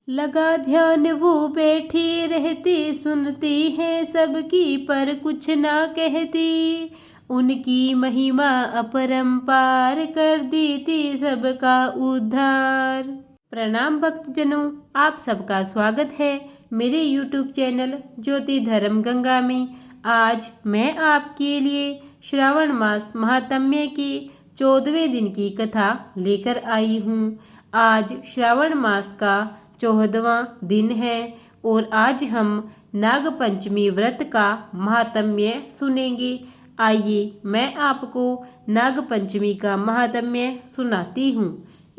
लगा ध्यान वो बैठी रहती, सुनती है सबकी पर कुछ ना कहती। उनकी महिमा अपरंपार, कर देती सबका उद्धार। प्रणाम भक्तजनों, आप सबका स्वागत है मेरे YouTube चैनल ज्योति धर्म गंगा में। आज मैं आपके लिए श्रावण मास महात्म्य के 14वें दिन की कथा लेकर आई हूँ। आज श्रावण मास का 14वां दिन है और आज हम नाग पंचमी व्रत का महात्म्य सुनेंगे। आइए मैं आपको नाग पंचमी का महात्म्य सुनाती हूँ।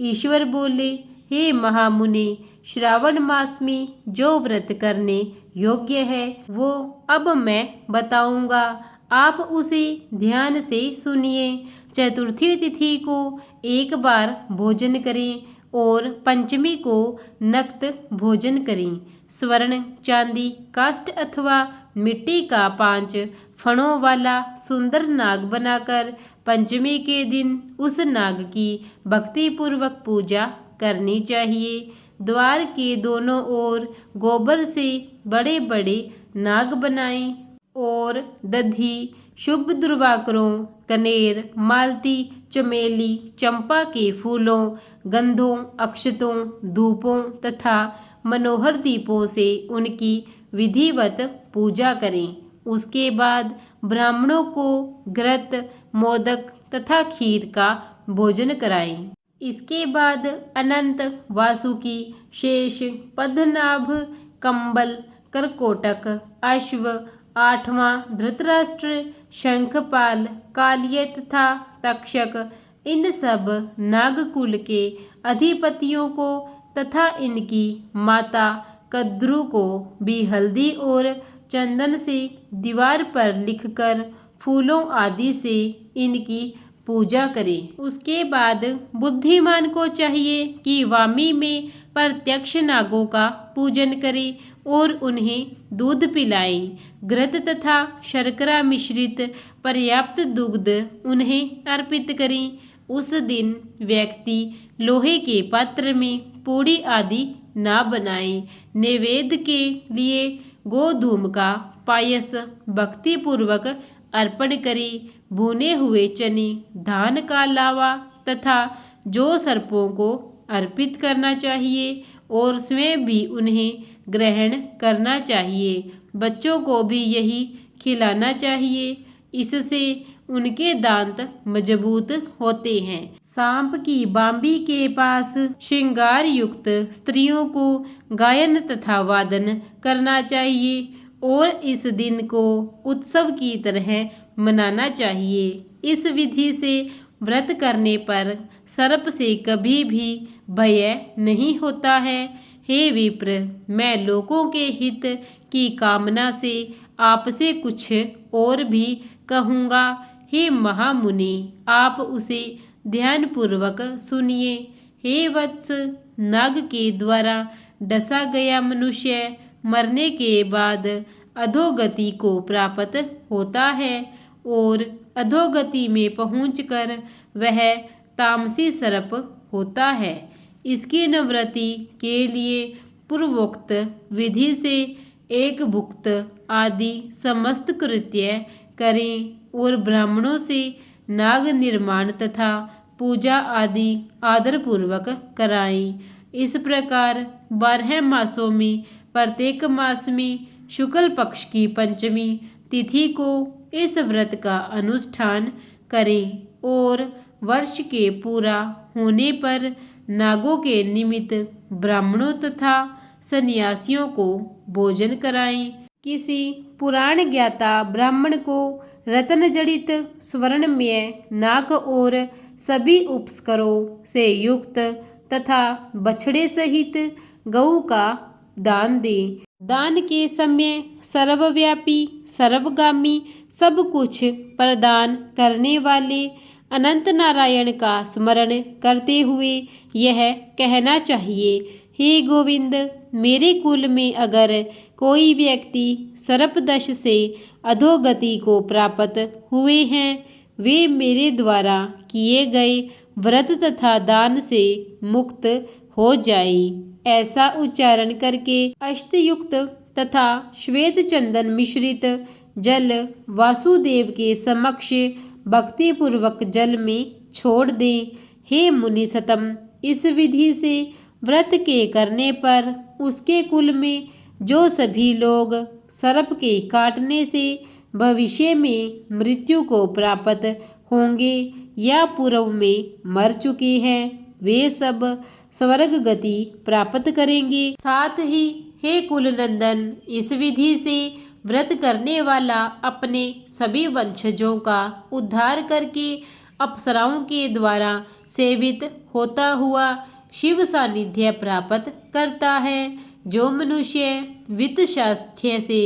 ईश्वर बोले, हे महामुनि, श्रावण मास में जो व्रत करने योग्य है वो अब मैं बताऊंगा, आप उसे ध्यान से सुनिए। चतुर्थी तिथि को एक बार भोजन करें और पंचमी को नक्त भोजन करें। स्वर्ण, चांदी, काष्ठ अथवा मिट्टी का 5 फणों वाला सुंदर नाग बनाकर पंचमी के दिन उस नाग की भक्तिपूर्वक पूजा करनी चाहिए। द्वार के दोनों ओर गोबर से बड़े बड़े नाग बनाएं और दधी, शुभ दुर्वाकरों, कनेर, मालती, चमेली, चंपा के फूलों, गंधों, अक्षतों, धूपों तथा मनोहर दीपों से उनकी विधिवत पूजा करें। उसके बाद ब्राह्मणों को घृत, मोदक तथा खीर का भोजन कराएं। इसके बाद अनंत, वासुकी, शेष, पद्मनाभ, कंबल, करकोटक, अश्व, 8वां धृतराष्ट्र, शंखपाल, कालिय तथा तक्षक, इन सब नागकुल के अधिपतियों को तथा इनकी माता कद्रु को भी हल्दी और चंदन से दीवार पर लिखकर फूलों आदि से इनकी पूजा करें। उसके बाद बुद्धिमान को चाहिए कि वामी में प्रत्यक्ष नागों का पूजन करें और उन्हें दूध पिलाएं। घृत तथा शर्करा मिश्रित पर्याप्त दुग्ध उन्हें अर्पित करें। उस दिन व्यक्ति लोहे के पात्र में पूड़ी आदि ना बनाए। नैवेद्य के लिए गोधूम का पायस भक्तिपूर्वक अर्पण करें। भुने हुए चने, धान का लावा तथा जौ सर्पों को अर्पित करना चाहिए और स्वयं भी उन्हें ग्रहण करना चाहिए। बच्चों को भी यही खिलाना चाहिए, इससे उनके दांत मजबूत होते हैं। सांप की बांबी के पास श्रृंगार युक्त स्त्रियों को गायन तथा वादन करना चाहिए और इस दिन को उत्सव की तरह मनाना चाहिए। इस विधि से व्रत करने पर सर्प से कभी भी भय नहीं होता है। हे विप्र, मैं लोगों के हित की कामना से आपसे कुछ और भी कहूँगा। हे महामुनि, आप उसे ध्यानपूर्वक सुनिए। हे वत्स, नाग के द्वारा डसा गया मनुष्य मरने के बाद अधोगति को प्राप्त होता है और अधोगति में पहुंचकर वह तामसी सर्प होता है। इसकी निवृत्ति के लिए पूर्वोक्त विधि से एक भुक्त आदि समस्त कृत्य करें और ब्राह्मणों से नाग निर्माण तथा पूजा आदि आदरपूर्वक कराएं। इस प्रकार 12 मासों में प्रत्येक मास में शुक्ल पक्ष की पंचमी तिथि को इस व्रत का अनुष्ठान करें और वर्ष के पूरा होने पर नागों के निमित्त ब्राह्मणों तथा सन्यासियों को भोजन कराएं। किसी पुराण ज्ञाता ब्राह्मण को रत्न जड़ित स्वर्णमय नाग और सभी उपस्करों से युक्त तथा बछड़े सहित गऊ का दान दें। दान के समय सर्वव्यापी, सर्वगामी, सब कुछ प्रदान करने वाले अनंत नारायण का स्मरण करते हुए यह कहना चाहिए, हे गोविंद, मेरे कुल में अगर कोई व्यक्ति सर्पदंश से अधोगति को प्राप्त हुए हैं, वे मेरे द्वारा किए गए व्रत तथा दान से मुक्त हो जाएं। ऐसा उच्चारण करके अष्टयुक्त तथा श्वेत चंदन मिश्रित जल वासुदेव के समक्ष भक्तिपूर्वक जल में छोड़ दें। हे मुनिसतम, इस विधि से व्रत के करने पर उसके कुल में जो सभी लोग सर्प के काटने से भविष्य में मृत्यु को प्राप्त होंगे या पूर्व में मर चुके हैं, वे सब स्वर्ग गति प्राप्त करेंगे। साथ ही हे कुलनंदन, इस विधि से व्रत करने वाला अपने सभी वंशजों का उद्धार करके अप्सराओं के द्वारा सेवित होता हुआ शिव सानिध्य प्राप्त करता है। जो मनुष्य वित्त शास्त्र से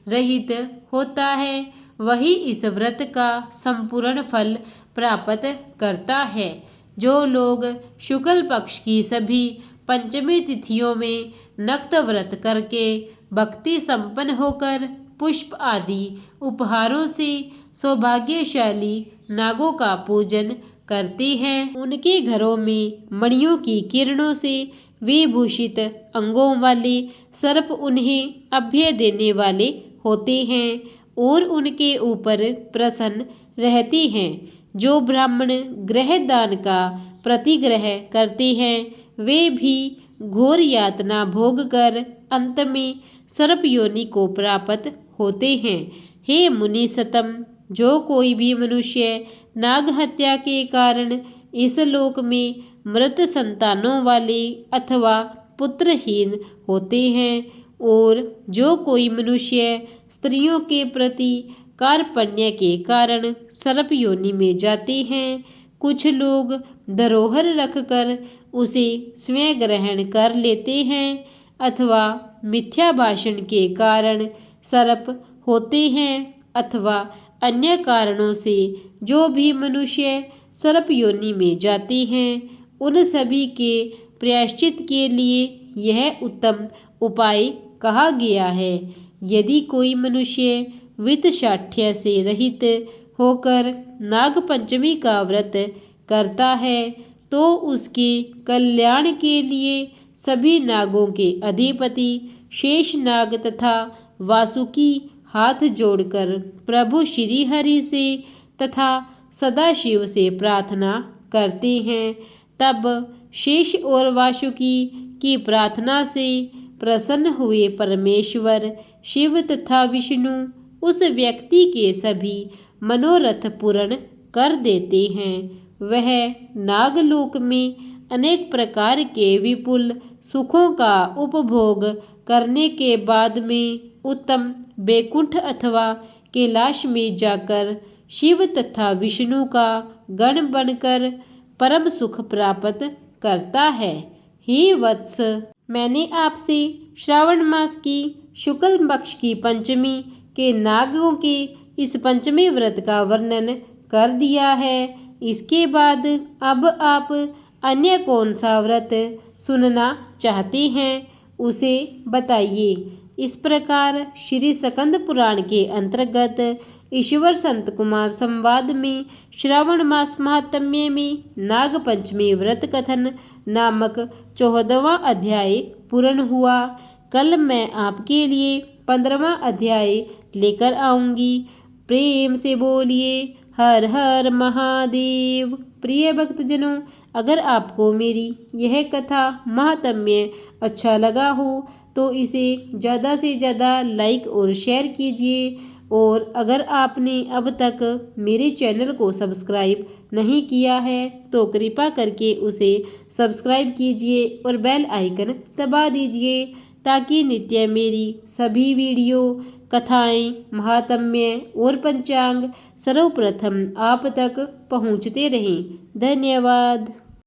रहित होता है, वही इस व्रत का संपूर्ण फल प्राप्त करता है। जो लोग शुक्ल पक्ष की सभी पंचमी तिथियों में नक्त व्रत करके भक्ति संपन्न होकर पुष्प आदि उपहारों से सौभाग्यशाली नागों का पूजन करते हैं, उनके घरों में मणियों की किरणों से विभूषित अंगों वाले सर्प उन्हें अभय देने वाले होते हैं और उनके ऊपर प्रसन्न रहते हैं। जो ब्राह्मण ग्रह दान का प्रतिग्रह करते हैं, वे भी घोर यातना भोग कर अंत में सर्प योनि को प्राप्त होते हैं। हे मुनिसतम, जो कोई भी मनुष्य नाग हत्या के कारण इस लोक में मृत संतानों वाले अथवा पुत्रहीन होते हैं, और जो कोई मनुष्य स्त्रियों के प्रति कार्पण्य के कारण सर्प योनि में जाते हैं, कुछ लोग धरोहर रखकर उसे स्वयं ग्रहण कर लेते हैं अथवा मिथ्या भाषण के कारण सर्प होते हैं, अथवा अन्य कारणों से जो भी मनुष्य सर्प योनि में जाते हैं, उन सभी के प्रायश्चित के लिए यह उत्तम उपाय कहा गया है। यदि कोई मनुष्य वित्त शाठ्य से रहित होकर नाग पंचमी का व्रत करता है, तो उसके कल्याण के लिए सभी नागों के अधिपति शेष नाग तथा वासुकी हाथ जोड़कर प्रभु श्री हरि से तथा सदाशिव से प्रार्थना करते हैं। तब शेष और वासुकी की प्रार्थना से प्रसन्न हुए परमेश्वर शिव तथा विष्णु उस व्यक्ति के सभी मनोरथ पूर्ण कर देते हैं। वह नागलोक में अनेक प्रकार के विपुल सुखों का उपभोग करने के बाद में उत्तम बैकुंठ अथवा कैलाश में जाकर शिव तथा विष्णु का गण बनकर परम सुख प्राप्त करता है। हे वत्स, मैंने आपसे श्रावण मास की शुक्ल पक्ष की पंचमी के नागों के इस पंचमी व्रत का वर्णन कर दिया है। इसके बाद अब आप अन्य कौन सा व्रत सुनना चाहते हैं, उसे बताइए। इस प्रकार श्री स्कंद पुराण के अंतर्गत ईश्वर संत कुमार संवाद में श्रावण मास महात्म्य में नाग पंचमी व्रत कथन नामक 14वां अध्याय पूर्ण हुआ। कल मैं आपके लिए 15वां अध्याय लेकर आऊंगी। प्रेम से बोलिए हर हर महादेव। प्रिय भक्तजनों, अगर आपको मेरी यह कथा महात्म्य अच्छा लगा हो तो इसे ज़्यादा से ज़्यादा लाइक और शेयर कीजिए, और अगर आपने अब तक मेरे चैनल को सब्सक्राइब नहीं किया है तो कृपा करके उसे सब्सक्राइब कीजिए और बेल आइकन दबा दीजिए, ताकि नित्य मेरी सभी वीडियो कथाएं, महात्म्य और पंचांग सर्वप्रथम आप तक पहुंचते रहें। धन्यवाद।